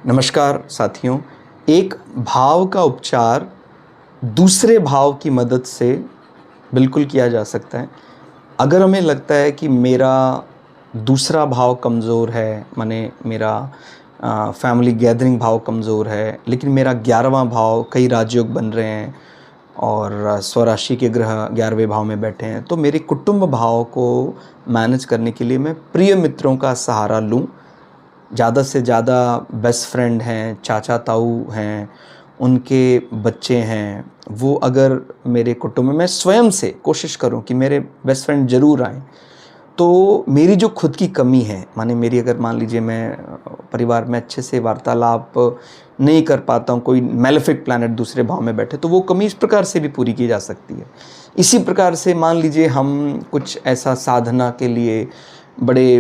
नमस्कार साथियों। एक भाव का उपचार दूसरे भाव की मदद से बिल्कुल किया जा सकता है। अगर हमें लगता है कि मेरा दूसरा भाव कमज़ोर है, माने मेरा फैमिली गैदरिंग भाव कमज़ोर है, लेकिन मेरा 11वां भाव, कई राजयोग बन रहे हैं और स्वराशि के ग्रह 11वें भाव में बैठे हैं, तो मेरे कुटुंब भाव को मैनेज करने के लिए मैं प्रिय मित्रों का सहारा लूँ। ज़्यादा से ज़्यादा बेस्ट फ्रेंड हैं, चाचा ताऊ हैं, उनके बच्चे हैं, वो अगर मेरे कुटुंब में, मैं स्वयं से कोशिश करूं कि मेरे बेस्ट फ्रेंड ज़रूर आएँ। तो मेरी जो खुद की कमी है, माने मेरी, अगर मान लीजिए मैं परिवार में अच्छे से वार्तालाप नहीं कर पाता हूँ, कोई मैलेफिक प्लैनेट दूसरे भाव में बैठे, तो वो कमी इस प्रकार से भी पूरी की जा सकती है। इसी प्रकार से मान लीजिए हम कुछ ऐसा साधना के लिए बड़े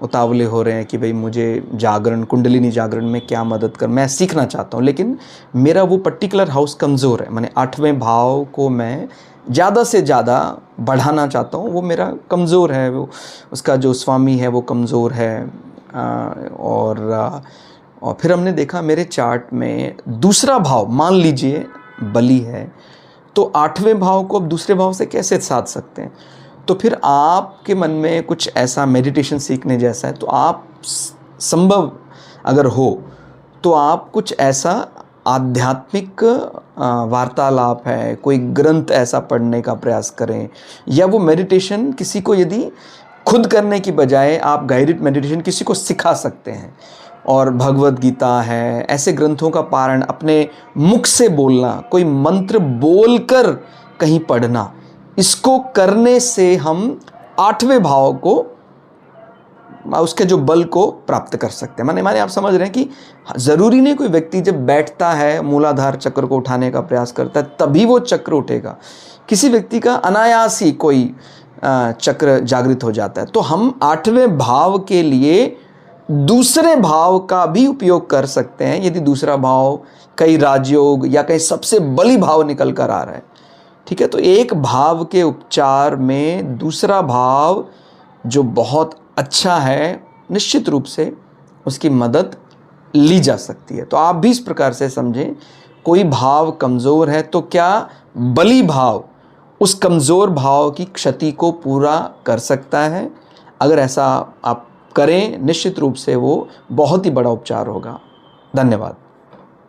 उतावले हो रहे हैं कि भाई मुझे जागरण, कुंडलिनी जागरण में क्या मदद कर, मैं सीखना चाहता हूँ, लेकिन मेरा वो पर्टिकुलर हाउस कमज़ोर है, माने 8वें भाव को मैं ज़्यादा से ज़्यादा बढ़ाना चाहता हूँ, वो मेरा कमज़ोर है, वो उसका जो स्वामी है वो कमज़ोर है। और फिर हमने देखा मेरे चार्ट में दूसरा भाव, मान लीजिए बलि है, तो 8वें भाव को अब दूसरे भाव से कैसे साध सकते हैं? तो फिर आपके मन में कुछ ऐसा मेडिटेशन सीखने जैसा है, तो आप संभव अगर हो तो आप कुछ ऐसा आध्यात्मिक वार्तालाप है, कोई ग्रंथ ऐसा पढ़ने का प्रयास करें, या वो मेडिटेशन किसी को, यदि खुद करने की बजाय आप गाइडेड मेडिटेशन किसी को सिखा सकते हैं, और भगवत गीता है, ऐसे ग्रंथों का पारण अपने मुख से बोलना, कोई मंत्र बोलकर कहीं पढ़ना, इसको करने से हम 8वें भाव को, उसके जो बल को प्राप्त कर सकते हैं। माने आप समझ रहे हैं कि ज़रूरी नहीं कोई व्यक्ति जब बैठता है मूलाधार चक्र को उठाने का प्रयास करता है तभी वो चक्र उठेगा। किसी व्यक्ति का अनायास ही कोई चक्र जागृत हो जाता है। तो हम 8वें भाव के लिए दूसरे भाव का भी उपयोग कर सकते हैं, यदि दूसरा भाव कई राजयोग या कहीं सबसे बली भाव निकल कर आ रहा है। ठीक है, तो एक भाव के उपचार में दूसरा भाव जो बहुत अच्छा है, निश्चित रूप से उसकी मदद ली जा सकती है। तो आप भी इस प्रकार से समझें, कोई भाव कमज़ोर है तो क्या बली भाव उस कमज़ोर भाव की क्षति को पूरा कर सकता है? अगर ऐसा आप करें, निश्चित रूप से वो बहुत ही बड़ा उपचार होगा। धन्यवाद।